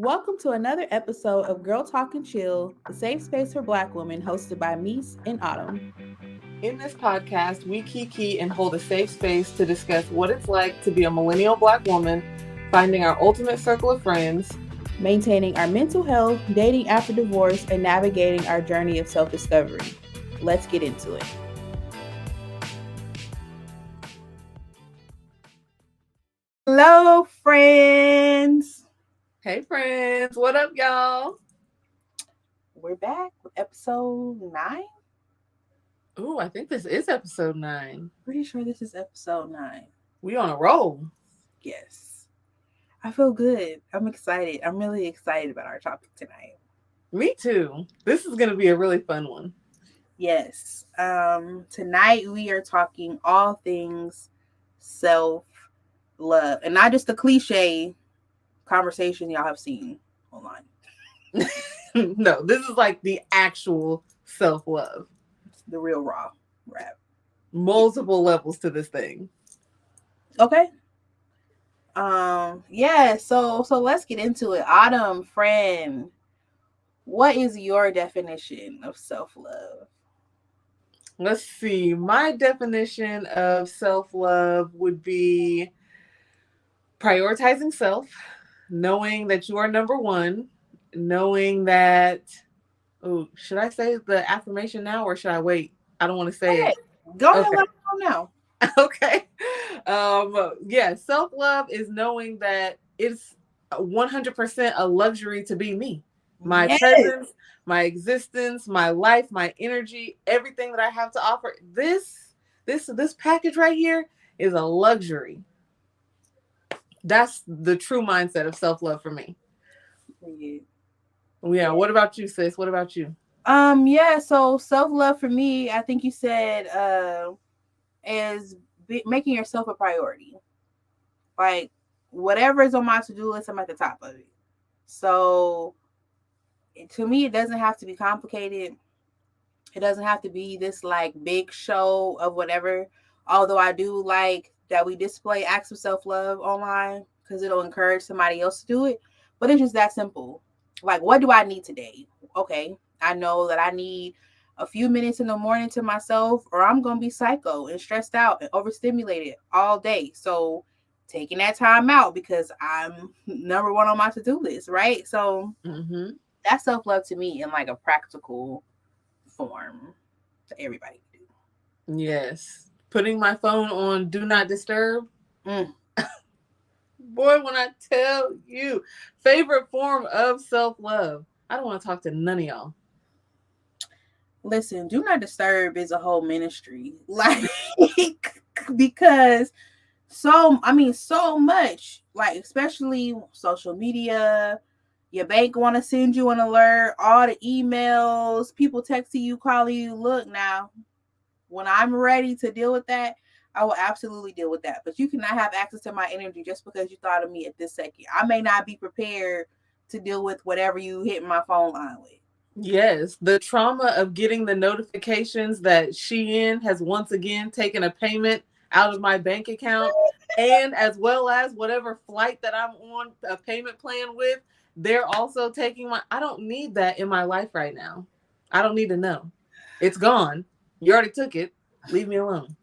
Welcome to another episode of Girl Talk and Chill, the safe space for Black women, hosted by Meese and Autumn. In this podcast, we kiki and hold a safe space to discuss what it's like to be a millennial Black woman, finding our ultimate circle of friends, maintaining our mental health, dating after divorce, and navigating our journey of self-discovery. Let's get into it. Hello, friends. Hey, friends. What up, y'all? We're back with episode 9. Ooh, I think this is episode 9. Pretty sure this is episode 9. We on a roll. Yes. I feel good. I'm excited. I'm really excited about our topic tonight. Me too. This is going to be a really fun one. Yes. Tonight we are talking all things self-love. And not just the cliche conversation y'all have seen online. No, this is like the actual self-love. The real raw rap. Multiple levels to this thing. Okay. Yeah, so let's get into it. Autumn, friend, what is your definition of self-love? Let's see. My definition of self-love would be prioritizing self, knowing that you are number one, knowing that, should I say the affirmation now or should I wait? I don't want to say it. Go ahead, let me know now. Okay. Yeah, self-love is knowing that it's 100% a luxury to be me. My presence, my existence, my life, my energy, everything that I have to offer. This package right here is a luxury. That's the true mindset of self-love for me. Yeah. What about you, sis? What about you? Yeah, so self-love for me, I think you said is making yourself a priority. Like whatever is on my to-do list, I'm at the top of it. So to me, it doesn't have to be complicated. It doesn't have to be this like big show of whatever. Although I do like that we display acts of self-love online because it'll encourage somebody else to do it. But it's just that simple. Like, what do I need today? Okay, I know that I need a few minutes in the morning to myself, or I'm going to be psycho and stressed out and overstimulated all day. So taking that time out because I'm number one on my to-do list, right? So that's self-love to me in like a practical form to everybody to do. Yes. Putting my phone on do not disturb. Boy, when I tell you, favorite form of self-love. I don't want to talk to none of y'all. Listen, do not disturb is a whole ministry. Like because so much, like especially social media, your bank want to send you an alert, all the emails, people texting you, calling you. Look, now, when I'm ready to deal with that, I will absolutely deal with that. But you cannot have access to my energy just because you thought of me at this second. I may not be prepared to deal with whatever you hit my phone line with. Yes, the trauma of getting the notifications that Shein has once again taken a payment out of my bank account, and as well as whatever flight that I'm on a payment plan with, they're also taking my. I don't need that in my life right now. I don't need to know. It's gone. You already took it. Leave me alone.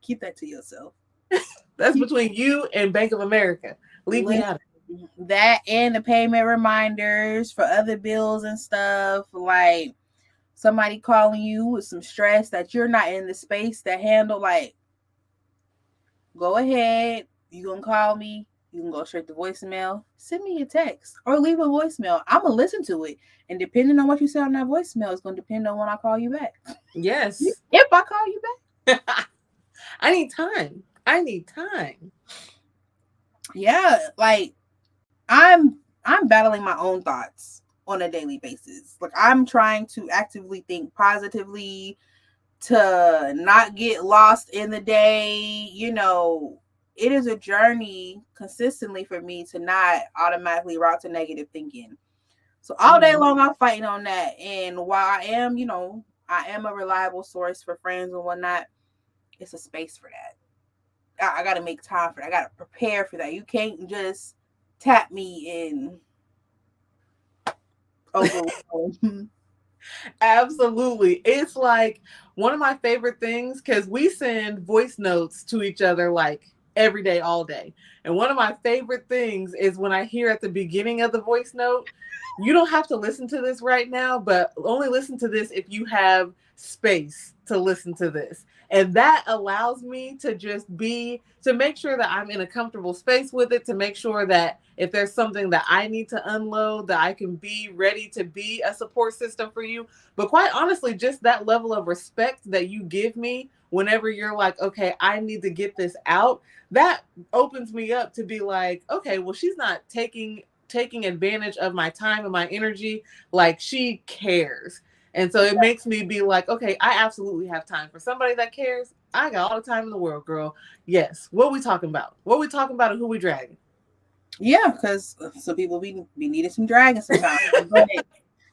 Keep that to yourself. That's between you and Bank of America. Leave me out of it. That and the payment reminders for other bills and stuff, like somebody calling you with some stress that you're not in the space to handle. Like, go ahead, you gonna call me, you can go straight to voicemail, send me a text or leave a voicemail. I'm gonna listen to it, and depending on what you say on that voicemail is gonna depend on when I call you back. Yes. If I call you back. I need time. Yeah, like I'm battling my own thoughts on a daily basis. Like I'm trying to actively think positively, to not get lost in the day. You know, it is a journey consistently for me to not automatically route to negative thinking. So all day long I'm fighting on that. And while I am, I am a reliable source for friends and whatnot, it's a space for that. I got to make time for that. I got to prepare for that. You can't just tap me in overwhelmed. Absolutely. It's like one of my favorite things because we send voice notes to each other like every day, all day. And one of my favorite things is when I hear at the beginning of the voice note, you don't have to listen to this right now, but only listen to this if you have space to listen to this. And that allows me to just be, to make sure that I'm in a comfortable space with it, to make sure that if there's something that I need to unload, that I can be ready to be a support system for you. But quite honestly, just that level of respect that you give me whenever you're like, okay, I need to get this out, that opens me up to be like, okay, well, she's not taking advantage of my time and my energy. Like she cares. And so it makes me be like, okay, I absolutely have time for somebody that cares. I got all the time in the world, girl. Yes. What we talking about? What we talking about and who we dragging? Yeah, because some people be needing some dragging sometimes. But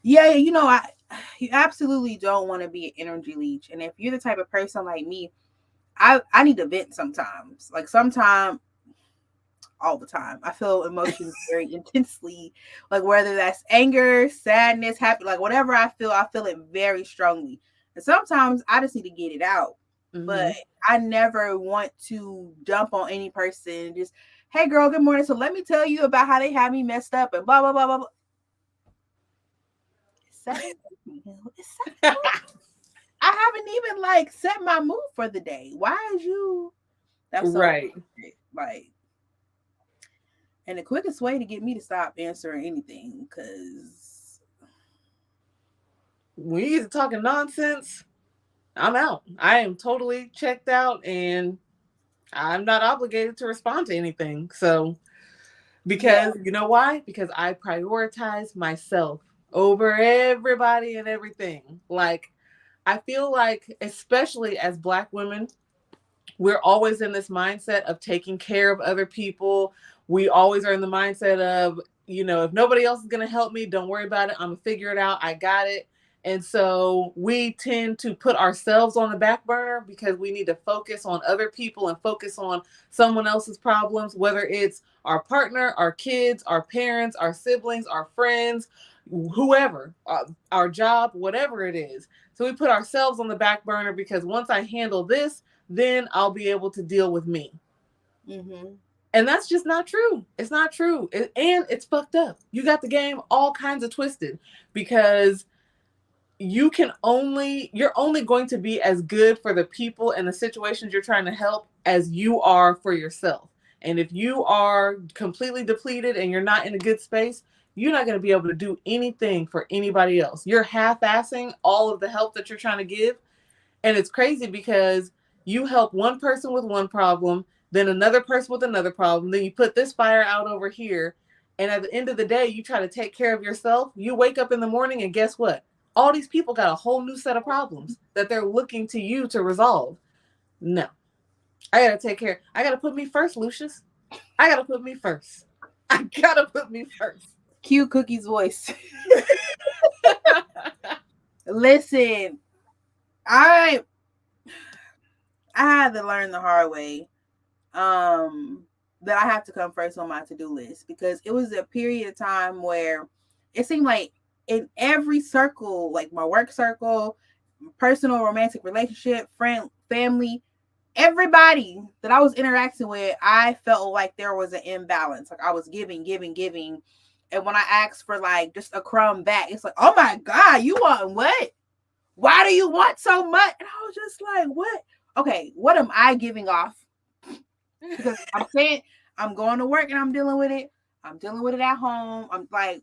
yeah, you absolutely don't want to be an energy leech. And if you're the type of person like me, I need to vent sometimes. Like sometimes, all the time. I feel emotions very intensely. Like whether that's anger, sadness, happy, like whatever I feel it very strongly. And sometimes I just need to get it out. But Mm-hmm. I never want to dump on any person. Just, hey girl, good morning. So let me tell you about how they had me messed up and blah blah blah blah blah. It's 7:30. It's 7:30. I haven't even like set my mood for the day. Why is you? That's so Right. like. And the quickest way to get me to stop answering anything, because When you get to talking nonsense, I'm out. I am totally checked out and I'm not obligated to respond to anything. So, yeah, because you know why? Because I prioritize myself over everybody and everything. Like, I feel like, especially as Black women, we're always in this mindset of taking care of other people. We always are in the mindset of, if nobody else is going to help me, don't worry about it. I'm going to figure it out. I got it. And so we tend to put ourselves on the back burner because we need to focus on other people and focus on someone else's problems, whether it's our partner, our kids, our parents, our siblings, our friends, whoever, our job, whatever it is. So we put ourselves on the back burner because once I handle this, then I'll be able to deal with me. mm-hmm. And that's just not true. It's not true. And it's fucked up. You got the game all kinds of twisted because you're only going to be as good for the people and the situations you're trying to help as you are for yourself. And if you are completely depleted and you're not in a good space, you're not going to be able to do anything for anybody else. You're half-assing all of the help that you're trying to give. And it's crazy because you help one person with one problem, then another person with another problem, then you put this fire out over here. And at the end of the day, you try to take care of yourself. You wake up in the morning and guess what? All these people got a whole new set of problems that they're looking to you to resolve. No, I got to take care. I got to put me first, Lucius. I got to put me first. I got to put me first. Cue Cookie's voice. Listen, I had to learn the hard way. That I have to come first on my to-do list because it was a period of time where it seemed like in every circle, like my work circle, personal romantic relationship, friend, family, everybody that I was interacting with, I felt like there was an imbalance. Like I was giving, giving, giving. And when I asked for like just a crumb back, it's like, oh my God, you want what? Why do you want so much? And I was just like, what? Okay, what am I giving off? Because I'm saying I'm going to work and I'm dealing with it. I'm dealing with it at home. I'm like,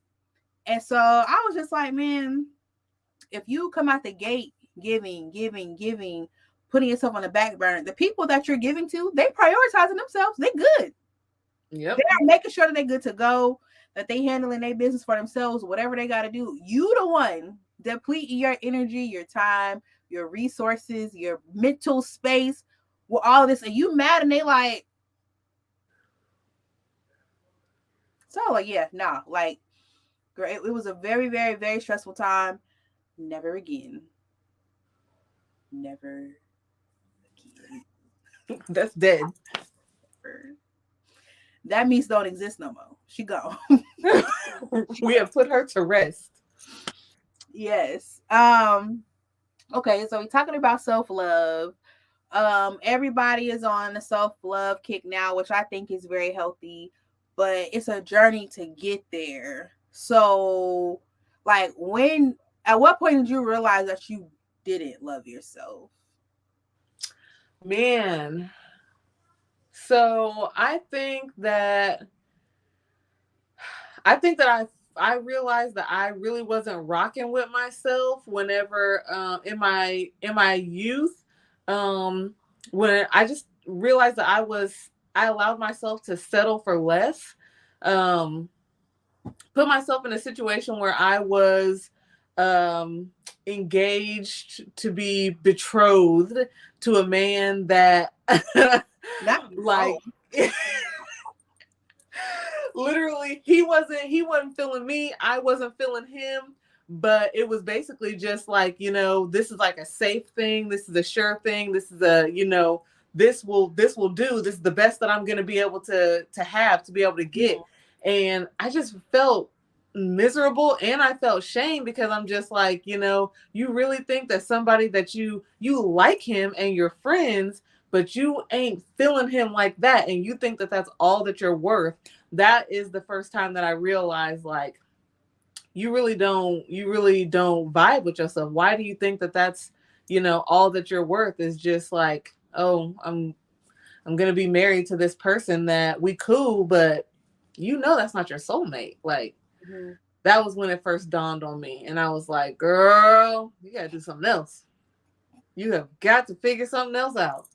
and so I was just like, man, if you come out the gate giving, giving, giving, putting yourself on the back burner, the people that you're giving to, they prioritizing themselves. They good. Yep. They're making sure that they're good to go, that they handling their business for themselves, whatever they got to do. You the one depleting your energy, your time, your resources, your mental space with all of this, and you mad, and they like, so like, yeah, nah, like, girl, it was a very, very, very stressful time. Never again. Never again. That's dead. That means don't exist no more. She gone. We have put her to rest. Yes. Okay, so we're talking about self-love. Everybody is on the self-love kick now, which I think is very healthy, but it's a journey to get there. So, like, when at what point did you realize that you didn't love yourself? Man, so I realized that I really wasn't rocking with myself whenever in my youth, um when I just realized that I allowed myself to settle for less, um put myself in a situation where I was um engaged to be betrothed to a man that Not like betrothed. literally he wasn't feeling me, I wasn't feeling him, but it was basically just like, this is like a safe thing, this is a sure thing, this is a, this will do, this is the best that I'm going to be able to be able to get. And I just felt miserable, and I felt shame because I'm just like, you really think that somebody that you like him and you're friends, but you ain't feeling him like that, and you think that that's all that you're worth. That is the first time that I realized, like, you really don't vibe with yourself. Why do you think that that's, all that you're worth is just like, oh, I'm gonna be married to this person that we cool, but that's not your soulmate. Like, Mm-hmm. that was when it first dawned on me, and I was like, girl, you gotta do something else. You have got to figure something else out.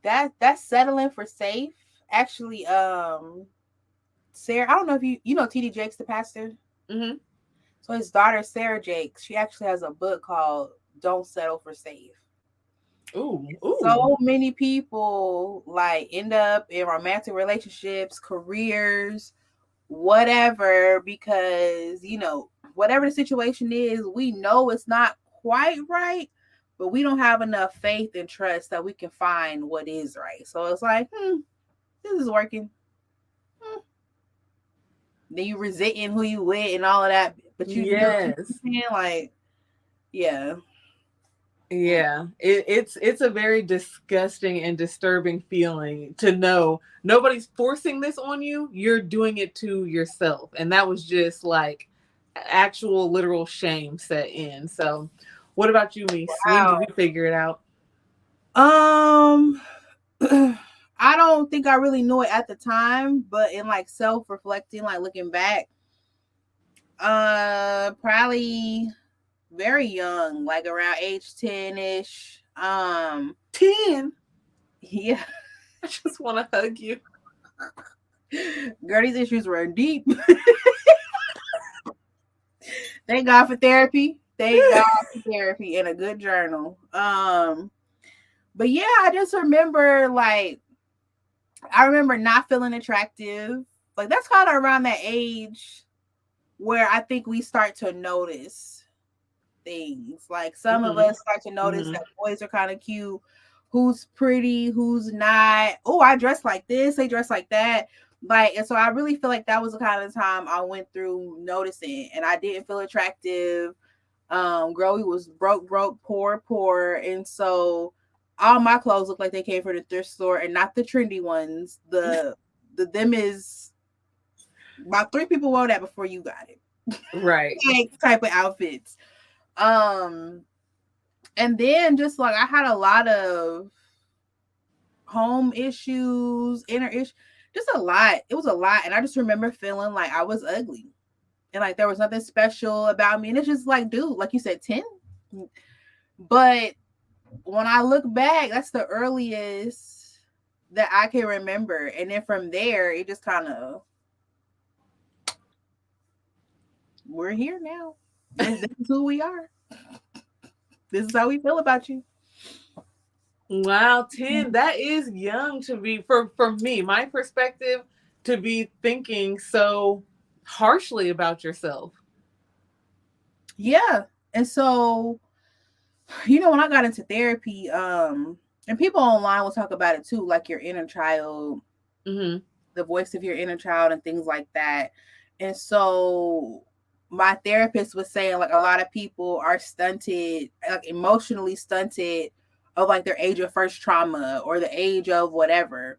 That's settling for safe. Actually, Sarah, I don't know if you know TD Jakes, the pastor. Mm-hmm. So his daughter Sarah Jakes, she actually has a book called "Don't Settle for Safe." Ooh. So many people like end up in romantic relationships, careers, whatever, because whatever the situation is, we know it's not quite right, but we don't have enough faith and trust that we can find what is right. So it's like, this is working. Then you resenting who you with and all of that, but you Yes. like, yeah. Yeah, it's a very disgusting and disturbing feeling to know nobody's forcing this on you. You're doing it to yourself, and that was just like actual literal shame set in. So, what about you, Mies? When did Wow. you figure it out? Um, I don't think I really knew it at the time, but in like self reflecting, like looking back, probably very young, like around age 10-ish. 10. Yeah. I just want to hug you. Girl, these issues were deep. Thank God for therapy. Thank God for therapy and a good journal. But yeah, I just remember like I remember not feeling attractive. Like that's kind of around that age where I think we start to notice things. Like some of Mm-hmm. us start to notice Mm-hmm. that boys are kind of cute, who's pretty, who's not. Oh, I dress like this, they dress like that. Like, and so I really feel like that was the kind of time I went through noticing, and I didn't feel attractive. Girl, was broke, poor, and so all my clothes look like they came from the thrift store and not the trendy ones. The them is about 3 people wore that before you got it. Right. Like type of outfits. Um, and then just like I had a lot of home issues, inner issues, just a lot. It was a lot, and I just remember feeling like I was ugly, and like there was nothing special about me. And it's just like, dude, like you said, 10. But when I look back, that's the earliest that I can remember, and then from there, it just kind of we're here now. This is who we are. This is how we feel about you. Wow, 10. That is young to be, for me, my perspective, to be thinking so harshly about yourself. Yeah. And so, when I got into therapy, and people online will talk about it too, like your inner child, Mm-hmm. the voice of your inner child, and things like that. And so, my therapist was saying like a lot of people are stunted, like emotionally stunted of like their age of first trauma or the age of whatever.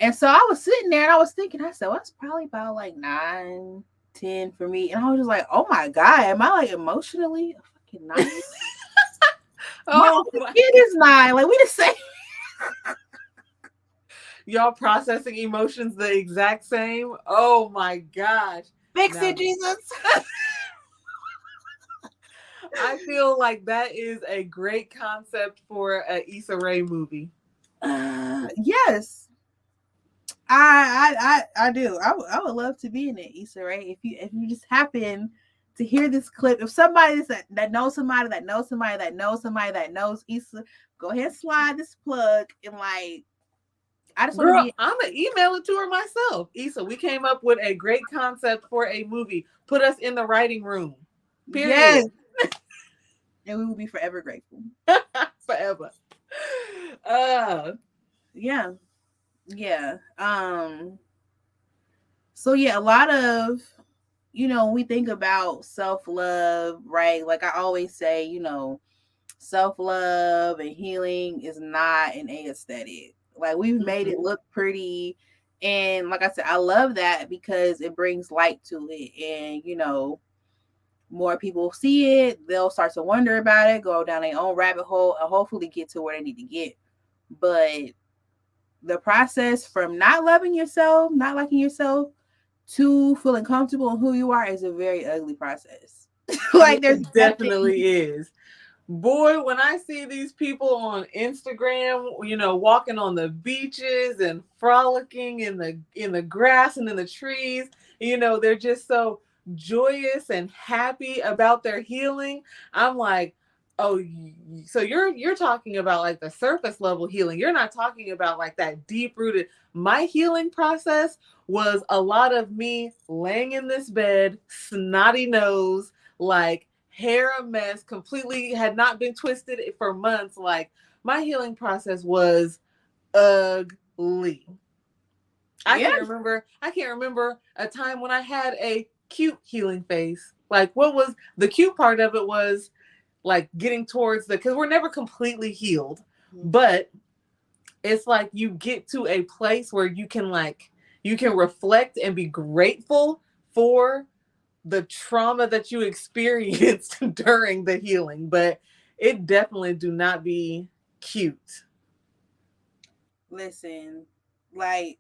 And so I was sitting there and I was thinking, I said, well, that's probably about like 9, 10 for me. And I was just like, oh my God, am I like emotionally a fucking 9? Oh my kid is 9. Like we the same. Y'all processing emotions the exact same. Oh my gosh. Fix it, Jesus. I feel like that is a great concept for an Issa Rae movie. Yes. I do. I would love to be in it, Issa Rae. If you just happen to hear this clip, if somebody that knows somebody that knows somebody that knows somebody that knows Issa, go ahead and slide this plug and like I just want to be. I'm gonna email it to her myself. Issa, we came up with a great concept for a movie. Put us in the writing room. Period. Yes. And we will be forever grateful. Forever. Yeah. Yeah. So yeah, a lot of, when we think about self-love, right? Like I always say, self-love and healing is not an aesthetic. Like we've made it look pretty. And like I said, I love that because it brings light to it. And, more people see it, they'll start to wonder about it, go down their own rabbit hole, and hopefully get to where they need to get. But the process from not loving yourself, not liking yourself, to feeling comfortable in who you are is a very ugly process. Like there's definitely is. Boy, when I see these people on Instagram, walking on the beaches and frolicking in the grass and in the trees, they're just so joyous and happy about their healing. I'm like, oh, so you're talking about like the surface level healing. You're not talking about like that deep rooted. My healing process was a lot of me laying in this bed, snotty nose, like hair a mess, completely had not been twisted for months. Like my healing process was ugly. I can't remember a time when I had a cute healing phase. Like what was the cute part of it was like getting towards because we're never completely healed, but it's like you get to a place where you can reflect and be grateful for the trauma that you experienced during the healing, but it definitely do not be cute. Listen, like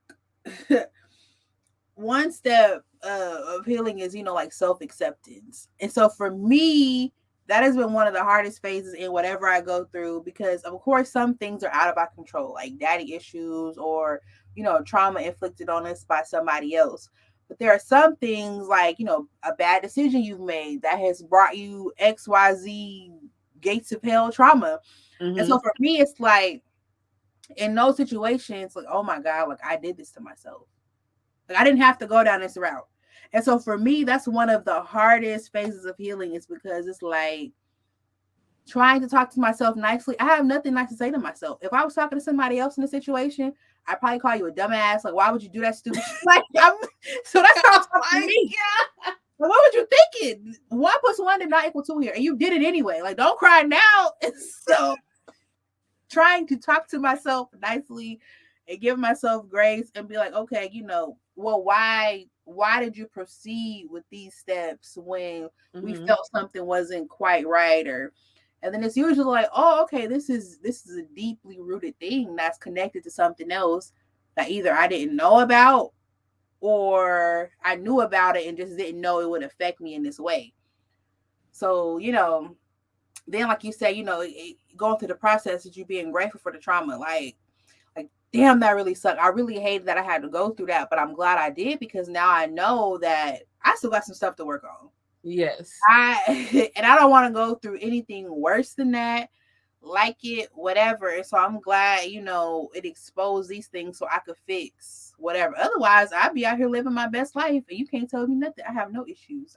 one step of healing is, like self-acceptance. And so for me, that has been one of the hardest phases in whatever I go through, because of course some things are out of our control, like daddy issues or, trauma inflicted on us by somebody else. But there are some things like, a bad decision you've made that has brought you XYZ gates of hell trauma. And so for me, it's like in those situations, like, oh my God, like I did this to myself. Like I didn't have to go down this route. And so for me, that's one of the hardest phases of healing, is because it's like trying to talk to myself nicely. I have nothing nice to say to myself. If I was talking to somebody else in a situation, I'd probably call you a dumbass. Like, why would you do that stupid shit? So that's how it's talking to me. Like, what were you thinking? 1 + 1 did not equal 2 here. And you did it anyway. Like, don't cry now. And so trying to talk to myself nicely and give myself grace and be like, okay, well, why did you proceed with these steps when we felt something wasn't quite right? And then it's usually like, oh, okay, this is a deeply rooted thing that's connected to something else that either I didn't know about or I knew about it and just didn't know it would affect me in this way. So, then like you say, going through the process of you being grateful for the trauma, like damn, that really sucked. I really hated that I had to go through that, but I'm glad I did, because now I know that I still got some stuff to work on. Yes. I don't want to go through anything worse than that, like it, whatever. And so I'm glad, it exposed these things so I could fix whatever. Otherwise, I'd be out here living my best life and you can't tell me nothing. I have no issues.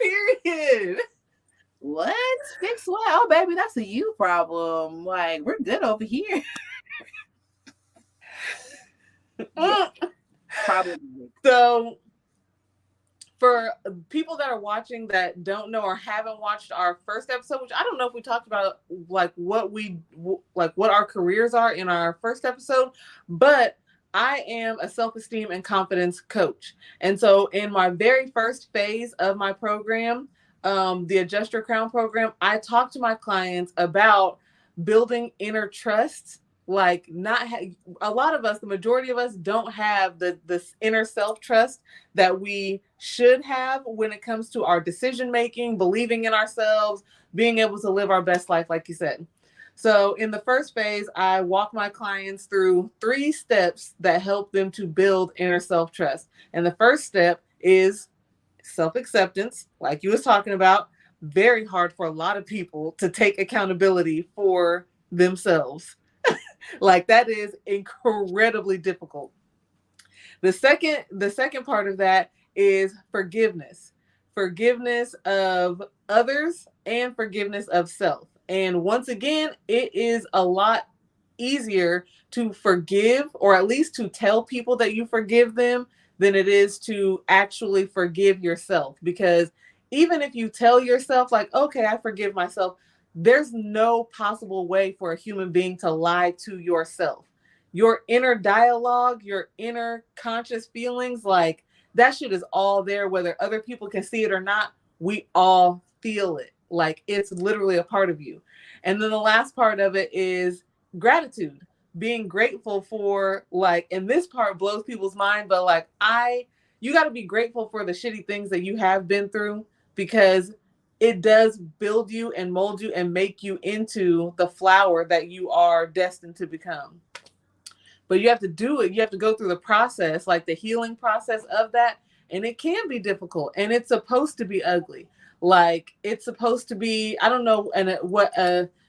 Period. What? Fix what? Oh, baby, that's a you problem. Like, we're good over here. Yeah, probably. So For people that are watching that don't know or haven't watched our first episode, which I don't know if we talked about like what our careers are in our first episode, but I am a self-esteem and confidence coach. And so in my very first phase of my program, the Adjust Your Crown program, I talk to my clients about building inner trust. Like a lot of us, the majority of us don't have this inner self trust that we should have when it comes to our decision making, believing in ourselves, being able to live our best life, like you said. So in the first phase, I walk my clients through 3 steps that help them to build inner self trust. And the first step is self-acceptance, like you was talking about. Very hard for a lot of people to take accountability for themselves. Like that is incredibly difficult. The second part of that is forgiveness. Forgiveness of others and forgiveness of self. And once again, it is a lot easier to forgive, or at least to tell people that you forgive them, than it is to actually forgive yourself. Because even if you tell yourself, like, okay, I forgive myself, there's no possible way for a human being to lie to yourself. Your inner dialogue, your inner conscious feelings, like that shit is all there, whether other people can see it or not. We all feel it. Like it's literally a part of you. And then the last part of it is gratitude, being grateful for, like, and this part blows people's mind, but like you got to be grateful for the shitty things that you have been through, because it does build you and mold you and make you into the flower that you are destined to become. But you have to do it. You have to go through the process, like the healing process of that. And it can be difficult, and it's supposed to be ugly. Like it's supposed to be, I don't know. And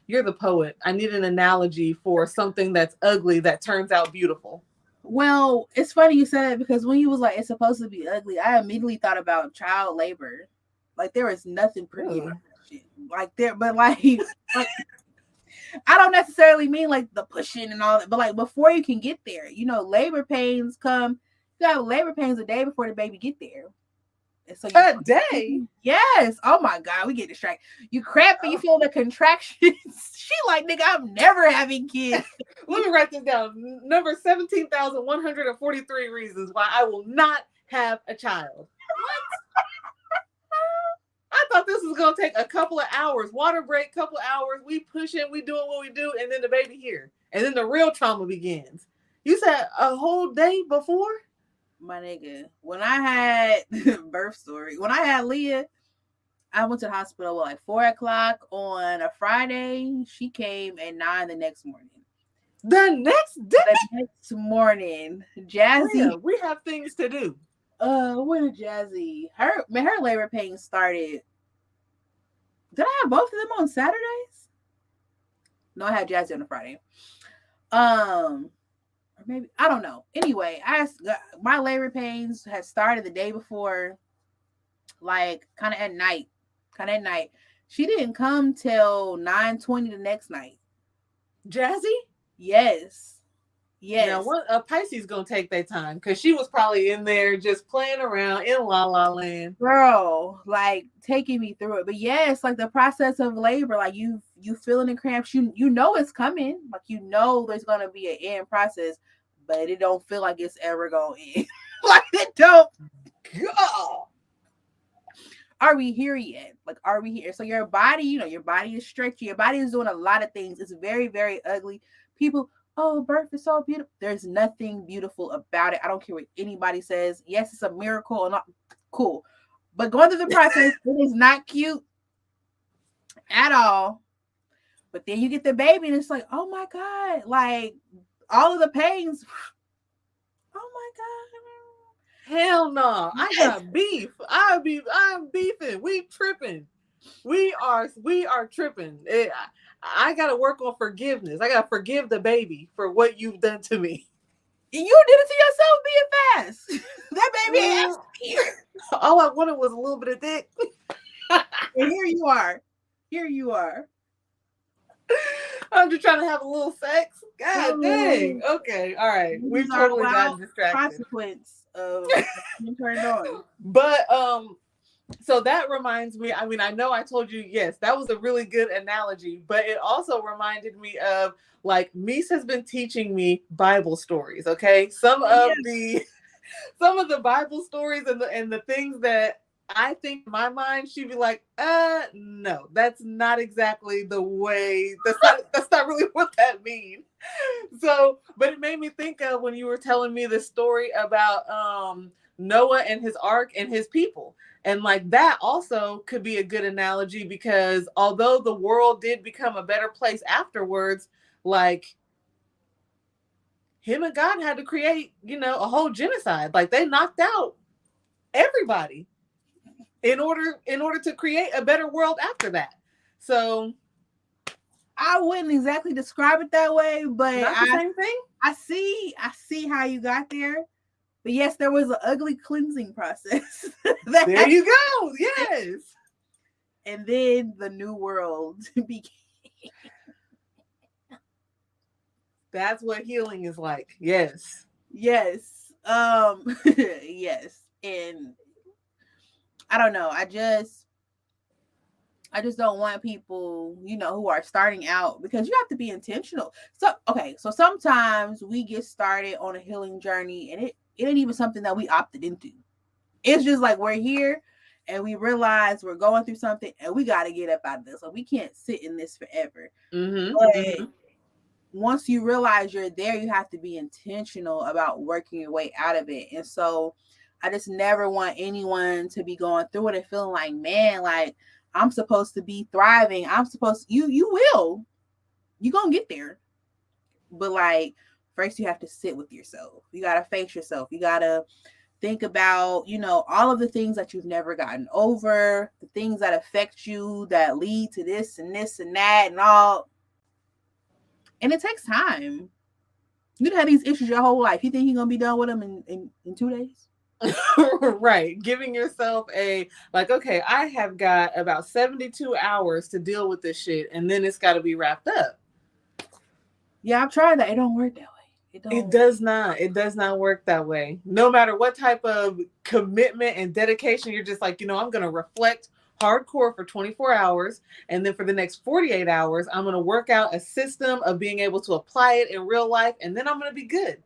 you're the poet. I need an analogy for something that's ugly that turns out beautiful. Well, it's funny you said it, because when you was like, it's supposed to be ugly, I immediately thought about child labor. Like there is nothing pretty about that shit. Like there, but like I don't necessarily mean like the pushing and all that, but like before you can get there, labor pains come. You have labor pains a day before the baby get there. And so a day? Yes. Oh my God, we get distracted. You cramping, you feel the contractions. She like, nigga, I'm never having kids. Let me write this down. Number 17,143 reasons why I will not have a child. What? I thought this was going to take a couple of hours, water break, couple of hours. We pushing, we doing what we do, and then the baby here. And then the real trauma begins. You said a whole day before? My nigga, when I had birth story, when I had Leah, I went to the hospital like 4:00 on a Friday. She came at 9 the next morning. The next day? The next morning. Jazzy. Leah, we have things to do. When Jazzy, her labor pain started. Did I have both of them on Saturdays? No, I had Jazzy on a Friday. Or maybe, I don't know. Anyway, my labor pains had started the day before, like kind of at night. She didn't come till 9:20 the next night. Jazzy? Yes. Now, a Pisces gonna take their time, because she was probably in there just playing around in La La Land. Girl, like taking me through it. But yes, like the process of labor, like you feeling the cramps, you know it's coming. Like there's gonna be an end process, but it don't feel like it's ever gonna end. Like it don't. God. Are we here yet? Like, are we here? So your body, your body is stretchy. Your body is doing a lot of things. It's very, very ugly. People, oh, birth is so beautiful. There's nothing beautiful about it. I don't care what anybody says. Yes, it's a miracle and all. Cool. But going through the process, it is not cute at all. But then you get the baby and it's like, oh my God, like all of the pains. Oh my God. Hell no. I got beef. I'm beefing. We tripping. We are tripping. I got to work on forgiveness. I got to forgive the baby for what you've done to me. You did it to yourself being fast. That baby asked here. All I wanted was a little bit of dick. And here you are. I'm just trying to have a little sex. God dang. Okay. All right. We totally got distracted. Consequence of being turned on. But so that reminds me, I mean, I know I told you, yes, that was a really good analogy, but it also reminded me of, like, Mies has been teaching me Bible stories, okay? Some of the Bible stories and the things that I think in my mind, she'd be like, no, that's not exactly the way, that's not really what that means. So, but it made me think of when you were telling me the story about Noah and his ark and his people. And like that also could be a good analogy, because although the world did become a better place afterwards, like, him and God had to create, a whole genocide. Like, they knocked out everybody in order to create a better world after that. So I wouldn't exactly describe it that way, but not the same thing. I see how you got there. But yes, there was an ugly cleansing process. There you go. Yes. And then the new world began. That's what healing is like. Yes. Yes. Yes. And I don't know. I just don't want people, who are starting out, because you have to be intentional. So, okay. So sometimes we get started on a healing journey and it ain't even something that we opted into. It's just like we're here and we realize we're going through something and we got to get up out of this. So we can't sit in this forever. Mm-hmm. But mm-hmm. Once you realize you're there, you have to be intentional about working your way out of it. And so I just never want anyone to be going through it and feeling like, man, like, I'm supposed to be thriving. You will. You're going to get there. But like, first you have to sit with yourself. You got to face yourself. You got to think about, all of the things that you've never gotten over, the things that affect you, that lead to this and this and that and all. And it takes time. You have these issues your whole life. You think you're going to be done with them in 2 days? Right. Giving yourself okay, I have got about 72 hours to deal with this shit, and then it's got to be wrapped up. Yeah, I've tried that. It don't work that way. It does not. It does not work that way. No matter what type of commitment and dedication, you're just like, I'm going to reflect hardcore for 24 hours. And then for the next 48 hours, I'm going to work out a system of being able to apply it in real life. And then I'm going to be good.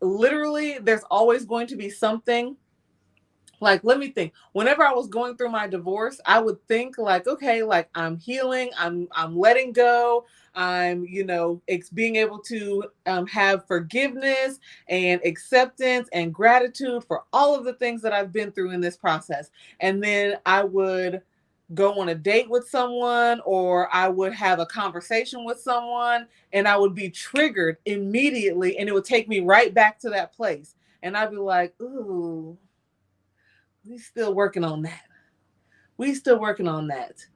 Literally, there's always going to be something. Like, let me think. Whenever I was going through my divorce, I would think like, okay, like, I'm healing, I'm letting go, I'm, it's being able to have forgiveness and acceptance and gratitude for all of the things that I've been through in this process. And then I would go on a date with someone, or I would have a conversation with someone, and I would be triggered immediately, and it would take me right back to that place. And I'd be like, ooh, we still working on that.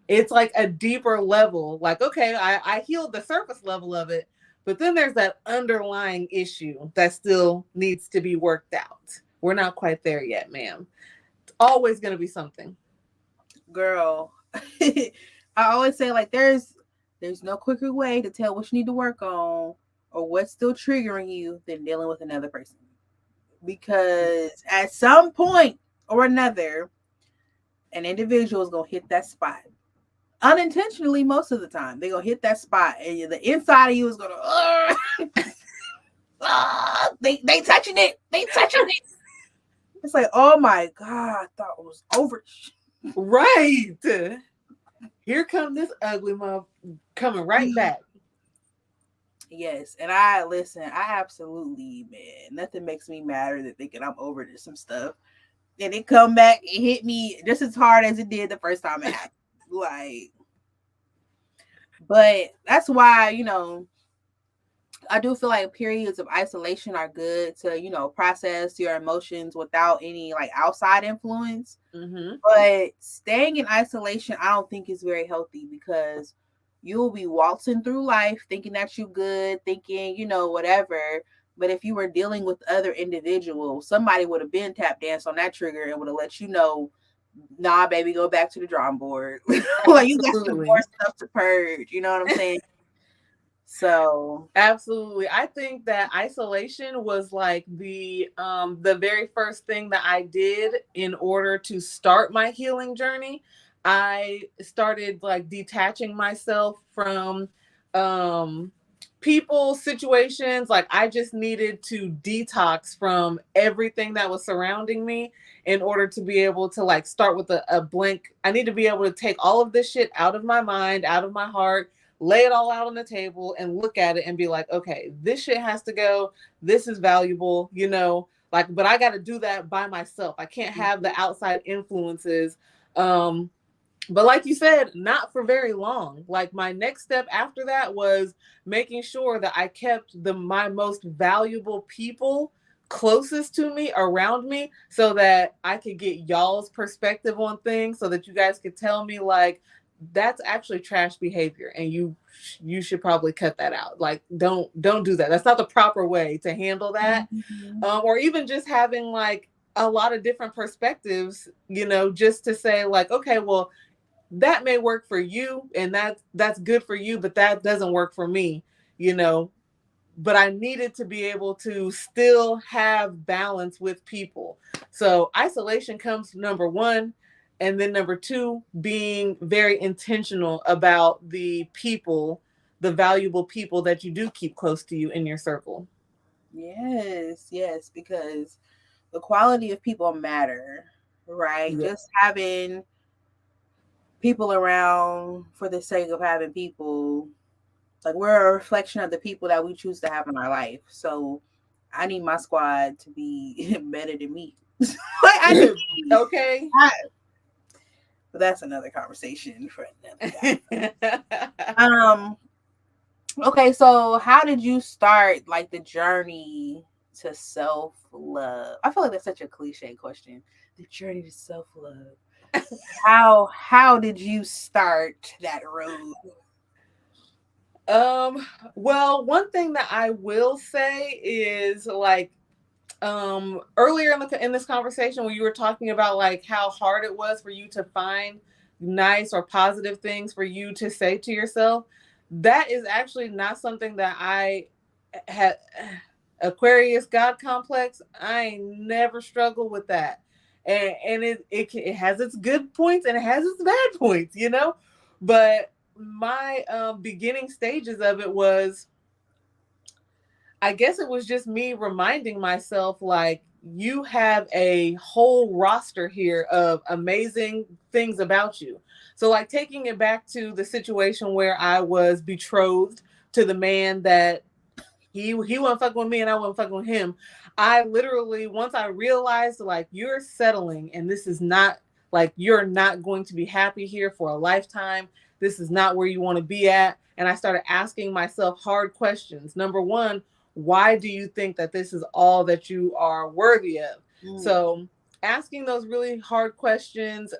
It's like a deeper level. Like, okay, I healed the surface level of it, but then there's that underlying issue that still needs to be worked out. We're not quite there yet, ma'am. It's always going to be something. Girl, I always say, like, there's no quicker way to tell what you need to work on or what's still triggering you than dealing with another person. Because at some point or another, an individual is going to hit that spot. Unintentionally, most of the time. They're going to hit that spot, and the inside of you is going to, they touching it. It's like, oh my God, I thought it was over. Right. Here comes this ugly mother coming right back. Yes. And I absolutely, man, nothing makes me madder than thinking I'm over to some stuff. And it come back and hit me just as hard as it did the first time it happened. Like, but that's why, I do feel like periods of isolation are good to, process your emotions without any like outside influence. Mm-hmm. But staying in isolation, I don't think is very healthy, because you'll be waltzing through life thinking that you're good, thinking, whatever. But if you were dealing with other individuals, somebody would have been tap danced on that trigger and would have let you know, nah, baby, go back to the drawing board. Like, you got some more stuff to purge. You know what I'm saying? So Absolutely. I think that isolation was like the very first thing that I did in order to start my healing journey. I started like detaching myself from um people, situations. Like I just needed to detox from everything that was surrounding me in order to be able to like start with a blank. I need to be able to take all of this shit out of my mind, out of my heart, lay it all out on the table and look at it and be like, okay, this shit has to go. This is valuable, you know, like, but I got to do that by myself. I can't have the outside influences. Um, but like you said, not for very long. Like my next step after that was making sure that I kept my most valuable people closest to me, around me, so that I could get y'all's perspective on things, so that you guys could tell me like that's actually trash behavior and you should probably cut that out. Like don't do that. That's not the proper way to handle that. Or even just having like a lot of different perspectives, you know, just to say like, okay, well, that may work for you and that's good for you, but that doesn't work for me, you know. But I needed to be able to still have balance with people. So isolation comes number one, and then number two, being very intentional about the people, the valuable people that you do keep close to you in your circle. yes, because the quality of people matter, right? Yeah. Just having people around for the sake of having people, like we're a reflection of the people that we choose to have in our life. So I need my squad to be better than me. Like I need, Okay. but that's another conversation for another time. Okay, so how did you start like the journey to self love? I feel like that's such a cliche question. The journey to self love. How did you start that road? um well, one thing that I will say is like earlier in this conversation when you were talking about like how hard it was for you to find nice or positive things for you to say to yourself, that is actually not something that I had. Aquarius God complex, I never struggled with that. And it has its good points and it has its bad points, you know. But my beginning stages of it was, I guess it was just me reminding myself, like, you have a whole roster here of amazing things about you. So, like, taking it back to the situation where I was betrothed to the man that he wasn't fucking with me and I wasn't fucking with him. I literally, once I realized, like, you're settling and this is not, like, you're not going to be happy here for a lifetime. This is not where you want to be at. And I started asking myself hard questions. Number one, why do you think that this is all that you are worthy of? So asking those really hard questions,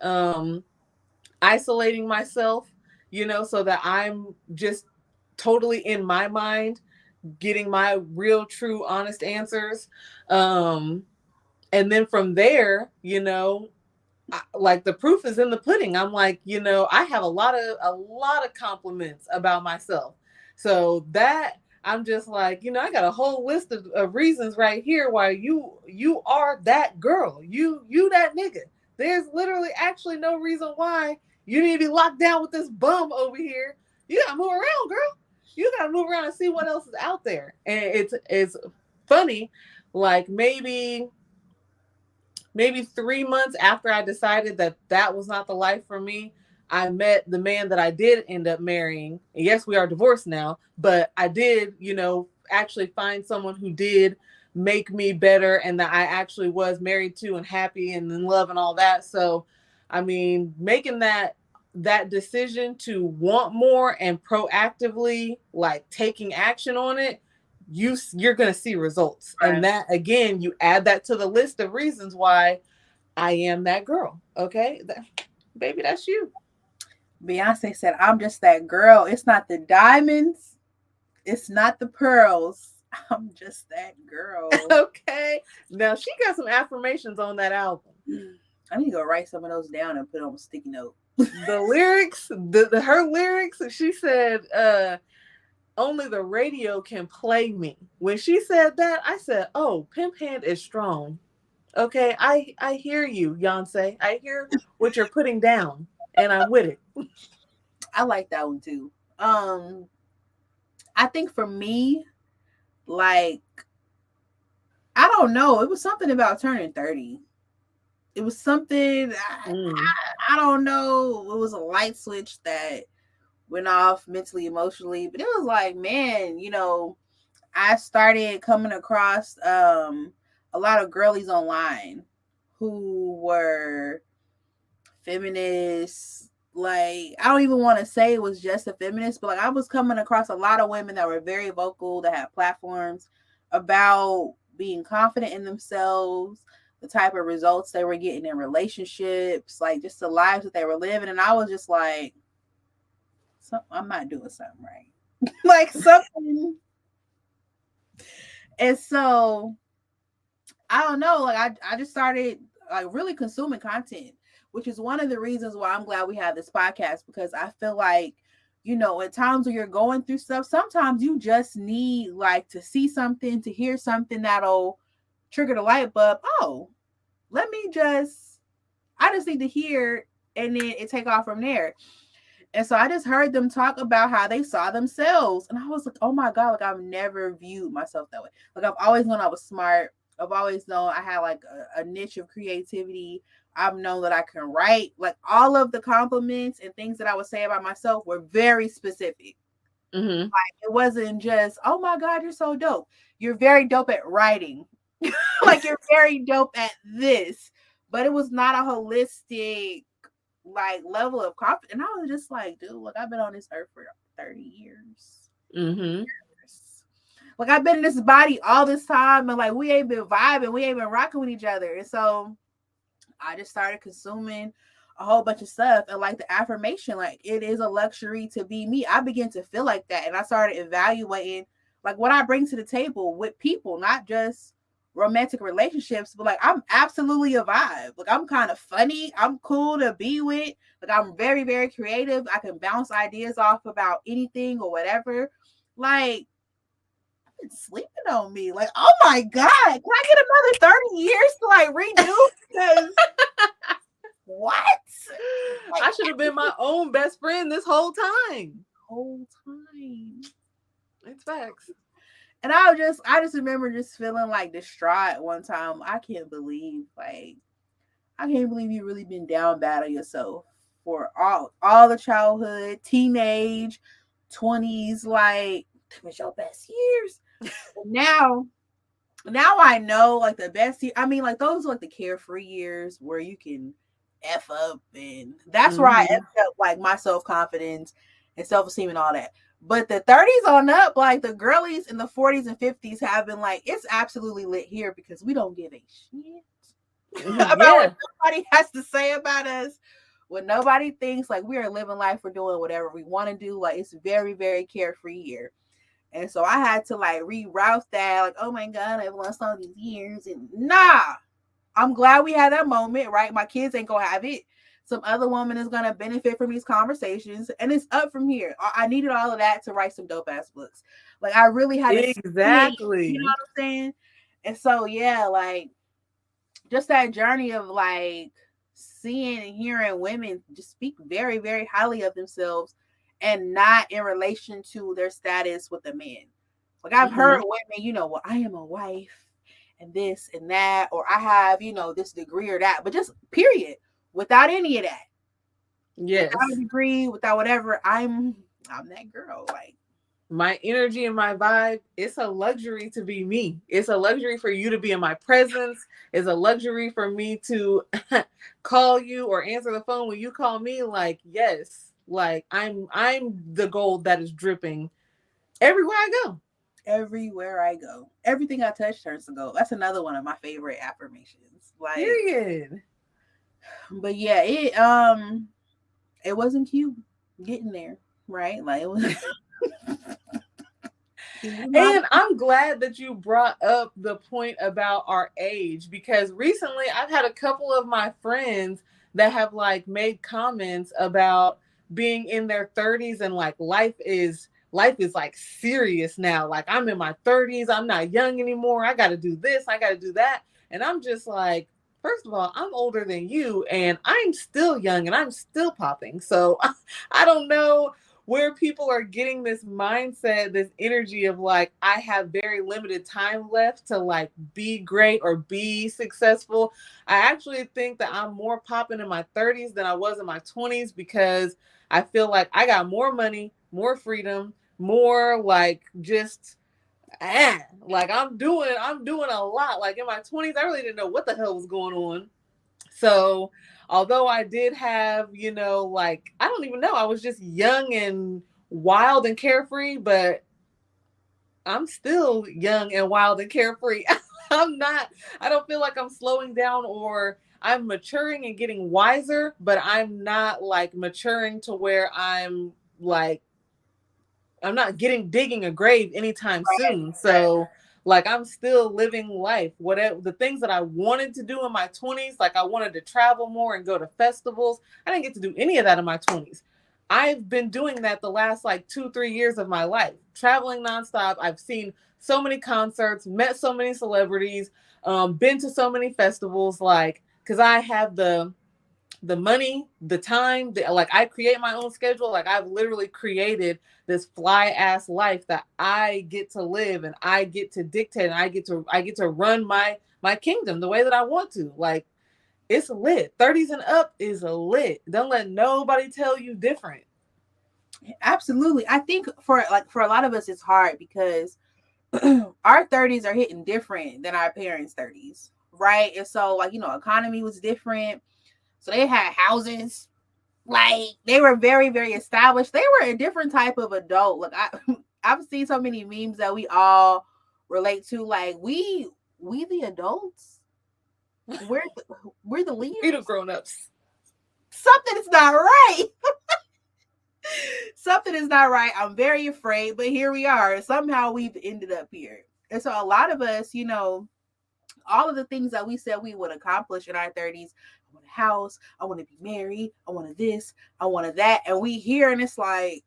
isolating myself, you know, so that I'm just totally in my mind, getting my real, true, honest answers. Um, and then from there, you know, like the proof is in the pudding. I'm like, you know, I have a lot of compliments about myself. So that I'm just like, you know, I got a whole list of reasons right here why you are that girl. You that nigga. There's literally actually no reason why you need to be locked down with this bum over here. You gotta move around, girl. You gotta move around and see what else is out there. And it's funny, like maybe 3 months after I decided that that was not the life for me, I met the man that I did end up marrying. And yes, we are divorced now, but I did, you know, actually find someone who did make me better and that I actually was married to and happy and in love and all that. So, I mean, making that decision to want more and proactively like taking action on it, you're going to see results. Right. And that again, you add that to the list of reasons why I am that girl. Okay, baby, that's you. Beyonce said, "I'm just that girl. It's not the diamonds, it's not the pearls. I'm just that girl." Okay, now she got some affirmations on that album. I need to go write some of those down and put on a sticky note. The lyrics, her lyrics, she said, only the radio can play me. When she said that, I said, oh, pimp hand is strong. Okay, I hear you, Beyonce. I hear what you're putting down, and I'm with it. I like that one too. I think for me, like, I don't know, it was something about turning 30. It was something Mm. I don't know. It was a light switch that went off mentally, emotionally, but it was like, man, I started coming across a lot of girlies online who were feminists. Like, I don't even want to say it was just a feminist, but like, I was coming across a lot of women that were very vocal, that had platforms about being confident in themselves, the type of results they were getting in relationships, like just the lives that they were living. And I was just like, I'm not doing something right. Like something. And so I don't know, like I just started like really consuming content, which is one of the reasons why I'm glad we have this podcast, because I feel like, at times when you're going through stuff, sometimes you just need like to see something, to hear something that'll trigger the light bulb. Oh, I just need to hear, and then it take off from there. And so I just heard them talk about how they saw themselves. And I was like, oh my God, like I've never viewed myself that way. Like I've always known I was smart. I've always known I had like a niche of creativity. I've known that I can write. Like all of the compliments and things that I would say about myself were very specific. Mm-hmm. Like it wasn't just, oh my God, you're so dope. You're very dope at writing. Like you're very dope at this. But it was not a holistic like level of confidence. And I was just like, dude, look, I've been on this earth for 30 years. Mm-hmm. Like I've been in this body all this time, and like we ain't been vibing, we ain't been rocking with each other. And so I just started consuming a whole bunch of stuff, and like the affirmation, like it is a luxury to be me. I began to feel like that, and I started evaluating like what I bring to the table with people, not just romantic relationships, but like I'm absolutely a vibe. Like I'm kind of funny, I'm cool to be with. Like I'm very, very creative. I can bounce ideas off about anything or whatever. Like sleeping on me. Like, oh my God, can I get another 30 years to like redo? Because what? Like, I should have been my own best friend this whole time. Whole time. It's facts. And I just remember just feeling like distraught one time. I can't believe you really been down bad on yourself for all the childhood, teenage, 20s, like it was your best years. Now I know like the best year. I mean, like those are like the carefree years where you can F up, and that's where I F up like my self-confidence and self-esteem and all that. But the 30s on up, like the girlies in the 40s and 50s have been like, it's absolutely lit here because we don't give a shit about what nobody has to say about us. When nobody thinks, like we are living life, we're doing whatever we want to do. Like it's very, very carefree here. And so I had to like reroute that, like, oh my God, I've lost all these years. And nah, I'm glad we had that moment, right? My kids ain't gonna have it. Some other woman is gonna benefit from these conversations, and it's up from here. I needed all of that to write some dope ass books. Like I really had to exactly. You know what I'm saying? And so yeah, like just that journey of like seeing and hearing women just speak very, very highly of themselves, and not in relation to their status with a man. Like I've heard women, well, I am a wife and this and that, or I have, this degree or that, but just period, without any of that. Yes. Without a degree, without whatever, I'm that girl. Like my energy and my vibe, it's a luxury to be me. It's a luxury for you to be in my presence. It's a luxury for me to call you or answer the phone when you call me. Like, yes. Like I'm the gold that is dripping everywhere I go. Everywhere I go. Everything I touch turns to gold. That's another one of my favorite affirmations. Like period. But yeah, it wasn't cute getting there, right? Like it was And I'm glad that you brought up the point about our age, because recently I've had a couple of my friends that have like made comments about being in their 30s and like life is life is like serious now. Like I'm in my 30s. I'm not young anymore. I got to do this. I got to do that. And I'm just like, first of all, I'm older than you and I'm still young and I'm still popping. So I don't know where people are getting this mindset, this energy of like, I have very limited time left to like be great or be successful. I actually think that I'm more popping in my 30s than I was in my 20s because I feel like I got more money, more freedom, more like just like I'm doing a lot. Like in my 20s, I really didn't know what the hell was going on. So although I did have, like I don't even know, I was just young and wild and carefree, but I'm still young and wild and carefree. I'm not, I don't feel like I'm slowing down or I'm maturing and getting wiser, but I'm not like maturing to where like I'm not digging a grave anytime soon. So like I'm still living life. Whatever the things that I wanted to do in my 20s, like I wanted to travel more and go to festivals. I didn't get to do any of that in my 20s. I've been doing that the last like 2-3 years of my life, traveling nonstop. I've seen so many concerts, met so many celebrities, been to so many festivals, like because I have the money, the time, like I create my own schedule. Like I've literally created this fly ass life that I get to live and I get to dictate and I get to run my kingdom the way that I want to. Like it's lit. 30s and up is lit. Don't let nobody tell you different. Absolutely. I think for a lot of us it's hard because our 30s are hitting different than our parents' 30s, right? And so like, economy was different. So they had houses, like they were very, very established. They were a different type of adult. Look, I've seen so many memes that we all relate to. Like we the adults, we're the leaders. We the grown-ups. Something is not right. Something is not right. I'm very afraid, but here we are. Somehow we've ended up here. And so a lot of us, all of the things that we said we would accomplish in our 30s. I want a house. I want to be married. I wanted this. I wanted that. And we hear and it's like,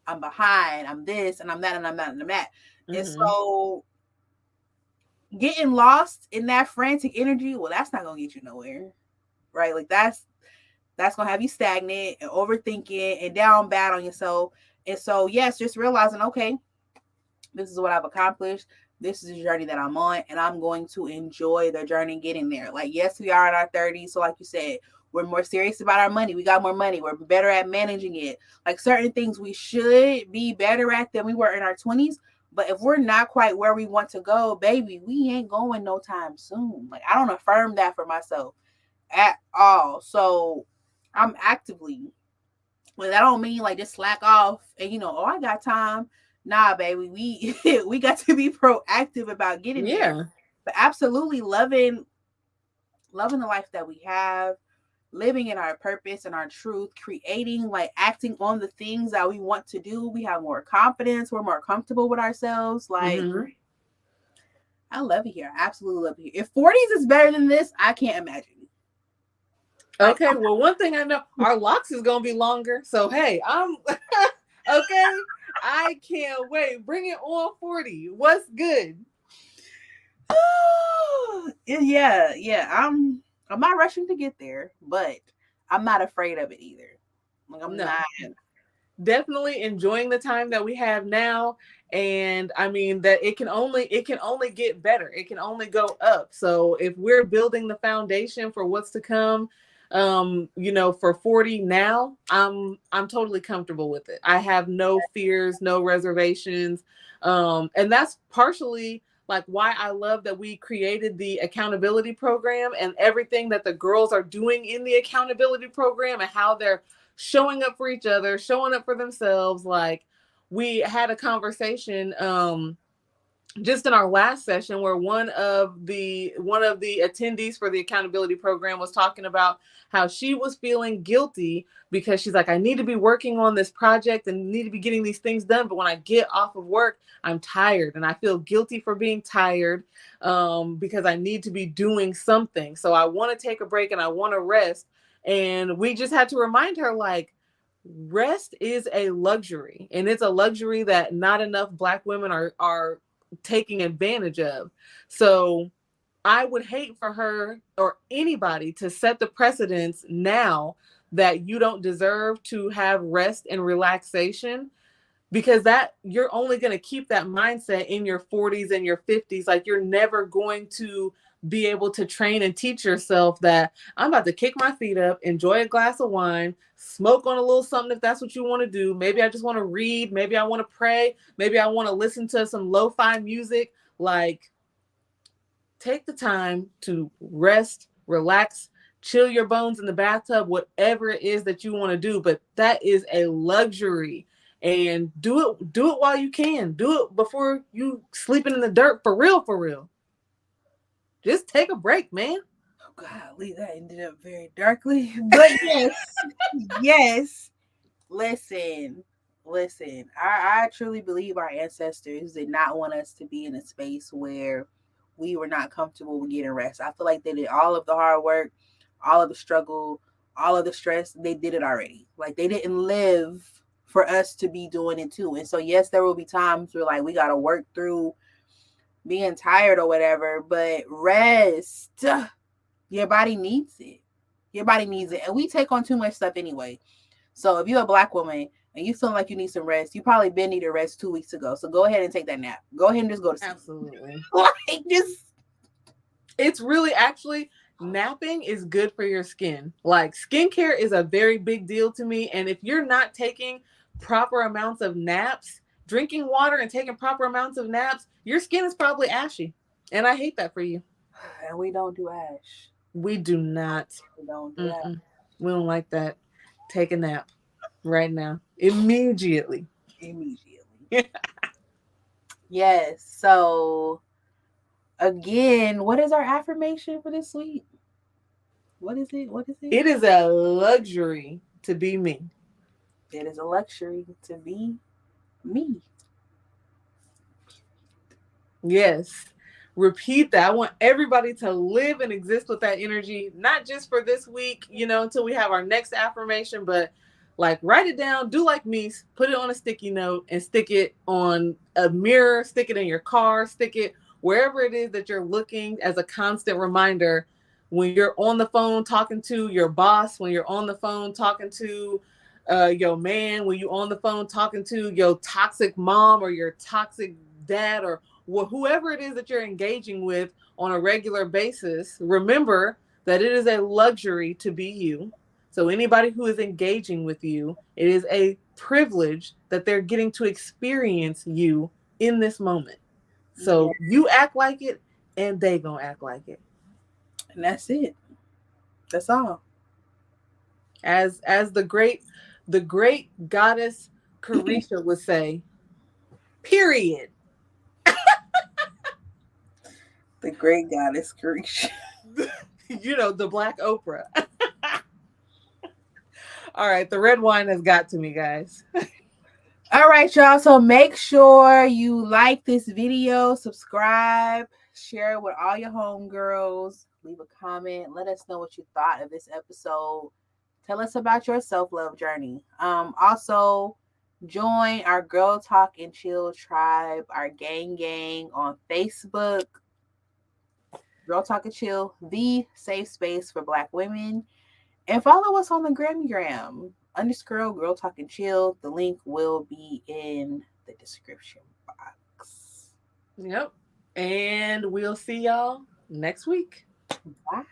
I'm behind. I'm this and I'm that and I'm that and I'm that. Mm-hmm. And so getting lost in that frantic energy, well, that's not going to get you nowhere. Right? Like that's going to have you stagnant and overthinking and down bad on yourself. And so, yes, just realizing, okay, this is what I've accomplished. This is the journey that I'm on, and I'm going to enjoy the journey getting there. Like, yes, we are in our 30s. So like you said, we're more serious about our money. We got more money. We're better at managing it. Like certain things we should be better at than we were in our 20s. But if we're not quite where we want to go, baby, we ain't going no time soon. Like I don't affirm that for myself at all. So I'm actively, well, that don't mean like just slack off and I got time. Nah, baby, we got to be proactive about getting there. But absolutely loving the life that we have, living in our purpose and our truth, creating, like acting on the things that we want to do. We have more confidence. We're more comfortable with ourselves. Like, I love it here. I absolutely love it here. If 40s is better than this, I can't imagine. Okay, well, one thing I know, our locks is gonna be longer. So hey, I'm okay. I can't wait. Bring it on 40. What's good? Yeah. I'm not rushing to get there, but I'm not afraid of it either. Like I'm not. Definitely enjoying the time that we have now, and I mean that it can only get better. It can only go up. So if we're building the foundation for what's to come, for 40 now, I'm totally comfortable with it. I have no fears, no reservations. And that's partially like why I love that we created the accountability program and everything that the girls are doing in the accountability program and how they're showing up for each other, showing up for themselves. Like we had a conversation, just in our last session where one of the attendees for the accountability program was talking about how she was feeling guilty because she's like, I need to be working on this project and need to be getting these things done. But when I get off of work, I'm tired and I feel guilty for being tired because I need to be doing something. So I want to take a break and I want to rest. And we just had to remind her, like, rest is a luxury, and it's a luxury that not enough Black women are taking advantage of. So I would hate for her or anybody to set the precedence now that you don't deserve to have rest and relaxation, because that you're only going to keep that mindset in your 40s and your 50s. Like, you're never going to be able to train and teach yourself that I'm about to kick my feet up, enjoy a glass of wine, smoke on a little something if that's what you want to do. Maybe I just want to read, maybe I want to pray, maybe I want to listen to some lo-fi music. Like, take the time to rest, relax, chill your bones in the bathtub, whatever it is that you want to do. But that is a luxury, and do it while you can. Do it before you sleeping in the dirt, for real, for real. Just take a break, man. Oh God, that ended up very darkly. But yes, yes. Listen. I truly believe our ancestors did not want us to be in a space where we were not comfortable with getting rest. I feel like they did all of the hard work, all of the struggle, all of the stress. They did it already. Like, they didn't live for us to be doing it too. And so, yes, there will be times where, like, we got to work through being tired or whatever, but rest, your body needs it. Your body needs it. And we take on too much stuff anyway. So if you're a Black woman and you feel like you need some rest, you probably been needed rest 2 weeks ago. So go ahead and take that nap. Go ahead and just go to sleep. Absolutely. Like, just, it's really, actually, napping is good for your skin. Like, skincare is a very big deal to me. And if you're not taking proper amounts of naps, drinking water and taking proper amounts of naps, your skin is probably ashy. And I hate that for you. And we don't do ash. We do not. We don't do that. We don't like that. Take a nap right now. Immediately. Yes. So, again, what is our affirmation for this week? What is it? It is a luxury to be me. It is a luxury to be me. Yes. Repeat that. I want everybody to live and exist with that energy, not just for this week, until we have our next affirmation, but like, write it down, do like me, put it on a sticky note and stick it on a mirror, stick it in your car, stick it wherever it is that you're looking, as a constant reminder when you're on the phone talking to your boss, when you're on the phone talking to your man, when you're on the phone talking to your toxic mom or your toxic dad, or whoever it is that you're engaging with on a regular basis. Remember that it is a luxury to be you. So anybody who is engaging with you, it is a privilege that they're getting to experience you in this moment. So you act like it, and they gonna act like it. And that's it. That's all. As the great goddess Carisha would say, period. The great goddess Carisha. The Black Oprah. All right, the red wine has got to me, guys. All right, y'all. So make sure you like this video, subscribe, share it with all your homegirls, leave a comment, let us know what you thought of this episode. Tell us about your self-love journey. Also, join our Girl Talk and Chill tribe, our gang on Facebook. Girl Talk and Chill, the safe space for Black women. And follow us on the Gram, _ Girl Talk and Chill. The link will be in the description box. Yep. And we'll see y'all next week. Bye.